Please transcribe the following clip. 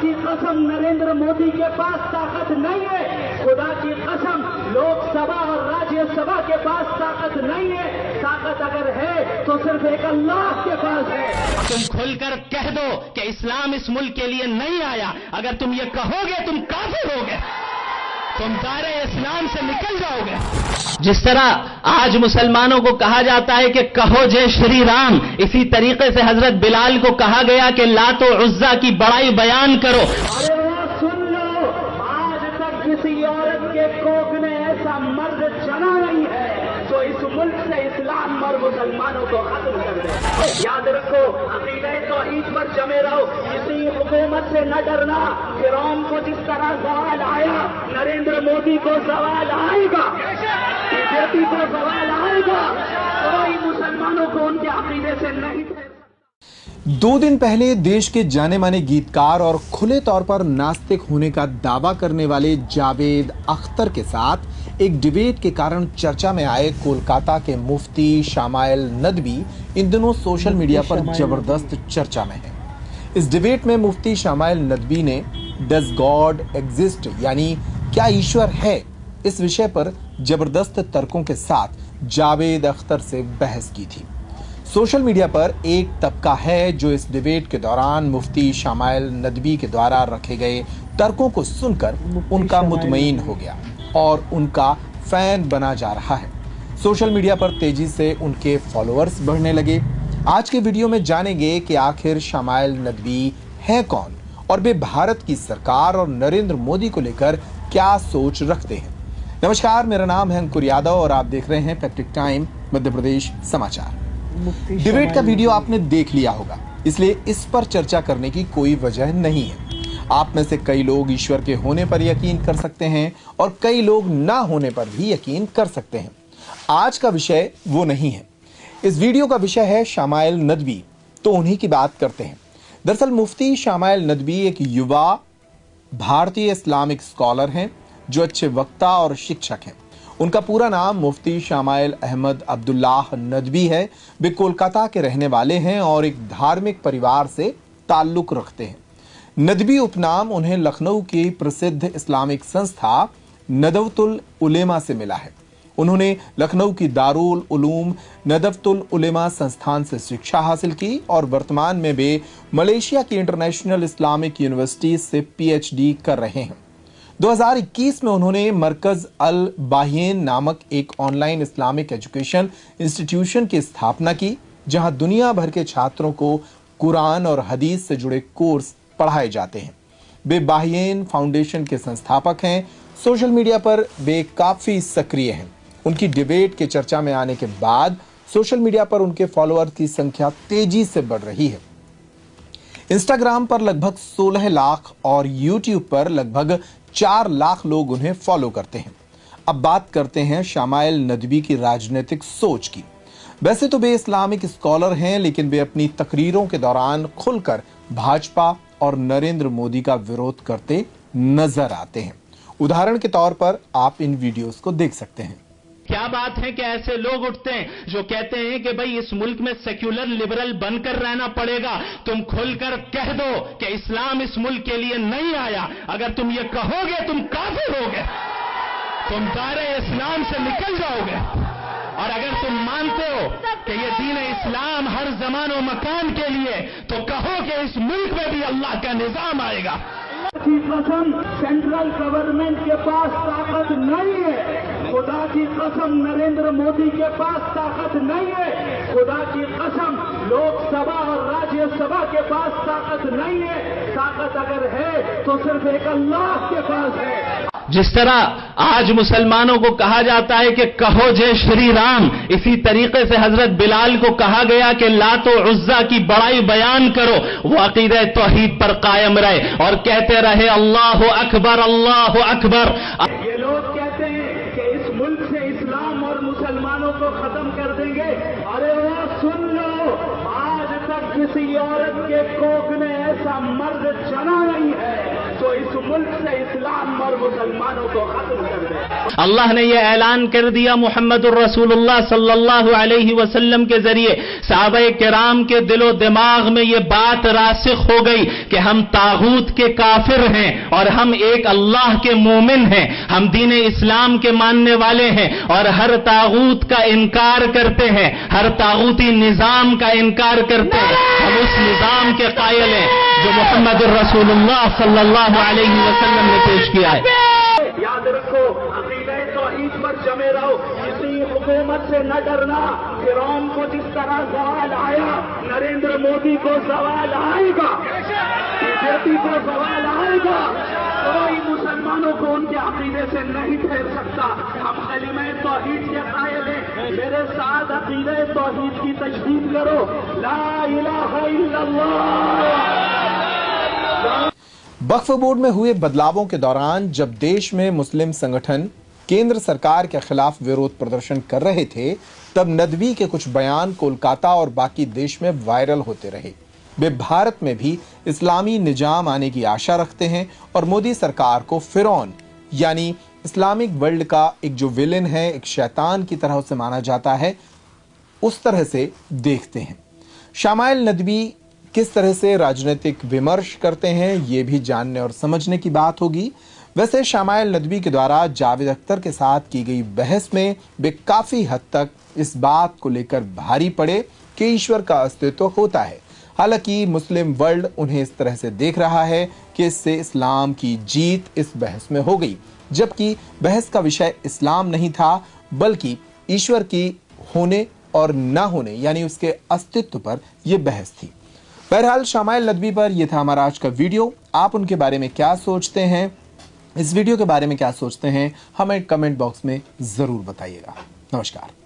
की कसम नरेंद्र मोदी के पास ताकत नहीं है। खुदा की कसम लोकसभा और राज्यसभा के पास ताकत नहीं है। ताकत अगर है तो सिर्फ एक अल्लाह के पास है। तुम खुलकर कह दो कि इस्लाम इस मुल्क के लिए नहीं आया। अगर तुम ये कहोगे तुम काफिर होगे, तुम दायरे इस्लाम से निकल जाओगे। जिस तरह आज मुसलमानों को कहा जाता है कि कहो जय श्री राम, इसी तरीके से हजरत बिलाल को कहा गया कि लात और उज्जा की बड़ाई बयान करो। अरे वो सुन लो, आज तक किसी औरत के कोख में ऐसा मर्द चला नहीं है जो इस मुल्क से इस्लाम और मुसलमानों को खत्म कर दे। याद रखो, अकीदे तौहीद पर जमे रहो, किसी हुकूमत से न डरना। फिरौन को जिस तरह सवाल आया, नरेंद्र मोदी को सवाल आएगा, बीजेपी को सवाल आएगा। कोई मुसलमानों को उनके अकीदे से नहीं। 2 दिन पहले देश के जाने माने गीतकार और खुले तौर पर नास्तिक होने का दावा करने वाले जावेद अख्तर के साथ एक डिबेट के कारण चर्चा में आए कोलकाता के मुफ्ती शामाइल नदवी इन दिनों सोशल मीडिया पर जबरदस्त चर्चा में है। इस डिबेट में मुफ्ती शामाइल नदवी ने डज गॉड एग्जिस्ट यानी क्या ईश्वर है इस विषय पर जबरदस्त तर्कों के साथ जावेद अख्तर से बहस की थी। सोशल मीडिया पर एक तबका है जो इस डिबेट के दौरान मुफ्ती शामाइल नदवी के द्वारा रखे गए तर्कों को सुनकर उनका मुतमईन हो गया और उनका फैन बना जा रहा है। सोशल मीडिया पर तेजी से उनके फॉलोअर्स बढ़ने लगे। आज के वीडियो में जानेंगे कि आखिर शामाइल नदवी है कौन और वे भारत की सरकार और नरेंद्र मोदी को लेकर क्या सोच रखते हैं। नमस्कार, मेरा नाम है अंकुर यादव और आप देख रहे हैं फैक्ट टाइम मध्य प्रदेश समाचार। डिबेट का वीडियो आपने देख लिया होगा, इसलिए इस पर चर्चा करने की कोई वजह नहीं है। आप में से कई लोग ईश्वर के होने पर यकीन कर सकते हैं और कई लोग ना होने पर भी यकीन कर सकते हैं। आज का विषय वो नहीं है। इस वीडियो का विषय है शामाइल नदवी, तो उन्हीं की बात करते हैं। दरअसल मुफ्ती शामाइल नदवी एक युवा भारतीय इस्लामिक स्कॉलर हैं जो अच्छे वक्ता और शिक्षक हैं। उनका पूरा नाम मुफ्ती शामाइल अहमद अब्दुल्लाह नदवी है। वे कोलकाता के रहने वाले हैं और एक धार्मिक परिवार से ताल्लुक रखते हैं। नदवी उपनाम उन्हें लखनऊ की प्रसिद्ध इस्लामिक संस्था नदवतुल उलेमा से मिला है। उन्होंने लखनऊ की दारुल उलूम नदवतुल उलेमा संस्थान से शिक्षा हासिल की और वर्तमान में वे मलेशिया की इंटरनेशनल इस्लामिक यूनिवर्सिटी से PhD कर रहे हैं। 2021 में उन्होंने मरकज अल बाहियन नामक एक ऑनलाइन इस्लामिक एजुकेशन इंस्टीट्यूशन की स्थापना की, जहां दुनिया भर के छात्रों को कुरान और हदीस से जुड़े कोर्स पढ़ाए जाते हैं। वे बाहियन फाउंडेशन के संस्थापक हैं। सोशल मीडिया पर वे काफी सक्रिय हैं। उनकी डिबेट के चर्चा में आने के बाद सोशल मीडिया पर उनके फॉलोअर्स की संख्या तेजी से बढ़ रही है। इंस्टाग्राम पर लगभग 16 लाख और यूट्यूब पर लगभग 4 लाख लोग उन्हें फॉलो करते हैं। अब बात करते हैं शामाइल नदवी की राजनीतिक सोच की। वैसे तो वे इस्लामिक स्कॉलर हैं, लेकिन वे अपनी तकरीरों के दौरान खुलकर भाजपा और नरेंद्र मोदी का विरोध करते नजर आते हैं। उदाहरण के तौर पर आप इन वीडियोस को देख सकते हैं। क्या बात है कि ऐसे लोग उठते हैं जो कहते हैं कि भाई इस मुल्क में सेक्युलर लिबरल बनकर रहना पड़ेगा। तुम खुलकर कह दो कि इस्लाम इस मुल्क के लिए नहीं आया। अगर तुम ये कहोगे तुम काफिर होगे, तुम दायरे इस्लाम से निकल जाओगे। और अगर तुम मानते हो कि ये दीन इस्लाम हर जमान और मकान के लिए, तो कहो कि इस मुल्क में भी अल्लाह का निजाम आएगा। की कसम सेंट्रल गवर्नमेंट के पास ताकत नहीं है। खुदा की कसम नरेंद्र मोदी के पास ताकत नहीं है। खुदा की कसम लोकसभा और राज्यसभा के पास ताकत नहीं है। ताकत अगर है तो सिर्फ एक अल्लाह के पास है। जिस तरह आज मुसलमानों को कहा जाता है कि कहो जय श्री राम, इसी तरीके से हजरत बिलाल को कहा गया कि लात और उज्जा की बड़ाई बयान करो। वो अकीदे तौहीद पर कायम रहे और कहते रहे अल्लाह अकबर अल्लाह अकबर। ये लोग कहते हैं कि इस मुल्क से इस्लाम और मुसलमानों को खत्म कर देंगे। अरे वो सुन लो, आज तक किसी औरत के कोख में ऐसा मर्द चला नहीं है जो जो इस मुल्क से इस्लाम और मुसलमानों को खत्म कर दे। अल्लाह ने यह ऐलान कर दिया मुहम्मदुर रसूलुल्लाह सल्लल्लाहु अलैहि वसल्लम के जरिए, सहाबाए किराम के दिलो दिमाग में यह बात रासिख हो गई कि हम तागूत के काफिर हैं और हम एक अल्लाह के मोमिन हैं, हम दीन इस्लाम के मानने वाले हैं और हर तागूत का इनकार करते हैं, हर तागूती निजाम का इनकार करते हैं। हम उस निजाम के कायल हैं जो मुहम्मदुर रसूलुल्लाह सल्लल्लाहु अलैहि वसल्लम ने पेश किया है। याद रखो, अकीदे तौहीद पर जमे रहो, किसी हुकूमत से न डरना। फिरौन को जिस तरह सवाल आया, नरेंद्र मोदी को सवाल आएगा, बीजेपी को सवाल आएगा। कोई मुसलमानों को उनके अकीदे से नहीं फेर सकता। हम कलिमे तौहीद के कायल हैं। मेरे साथ अकीदे तौहीद की तजदीद करो, ला इलाहा इल्लल्लाह। वक्फ बोर्ड में हुए बदलावों के दौरान जब देश में मुस्लिम संगठन केंद्र सरकार के खिलाफ विरोध प्रदर्शन कर रहे थे, तब नदवी के कुछ बयान कोलकाता और बाकी देश में वायरल होते रहे। वे भारत में भी इस्लामी निजाम आने की आशा रखते हैं और मोदी सरकार को फिरौन यानी इस्लामिक वर्ल्ड का एक जो विलेन है, एक शैतान की तरह उसे माना जाता है, उस तरह से देखते हैं। शामाइल नदवी किस तरह से राजनीतिक विमर्श करते हैं, ये भी जानने और समझने की बात होगी। वैसे शामाइल नदवी के द्वारा जावेद अख्तर के साथ की गई बहस में वे काफी हद तक इस बात को लेकर भारी पड़े कि ईश्वर का अस्तित्व होता है। हालांकि मुस्लिम वर्ल्ड उन्हें इस तरह से देख रहा है कि इससे इस्लाम की जीत इस बहस में हो गई, जबकि बहस का विषय इस्लाम नहीं था, बल्कि ईश्वर की होने और न होने यानी उसके अस्तित्व पर यह बहस थी। बहरहाल शामाइल नदवी पर यह था हमारा आज का वीडियो। आप उनके बारे में क्या सोचते हैं, इस वीडियो के बारे में क्या सोचते हैं, हमें कमेंट बॉक्स में जरूर बताइएगा। नमस्कार।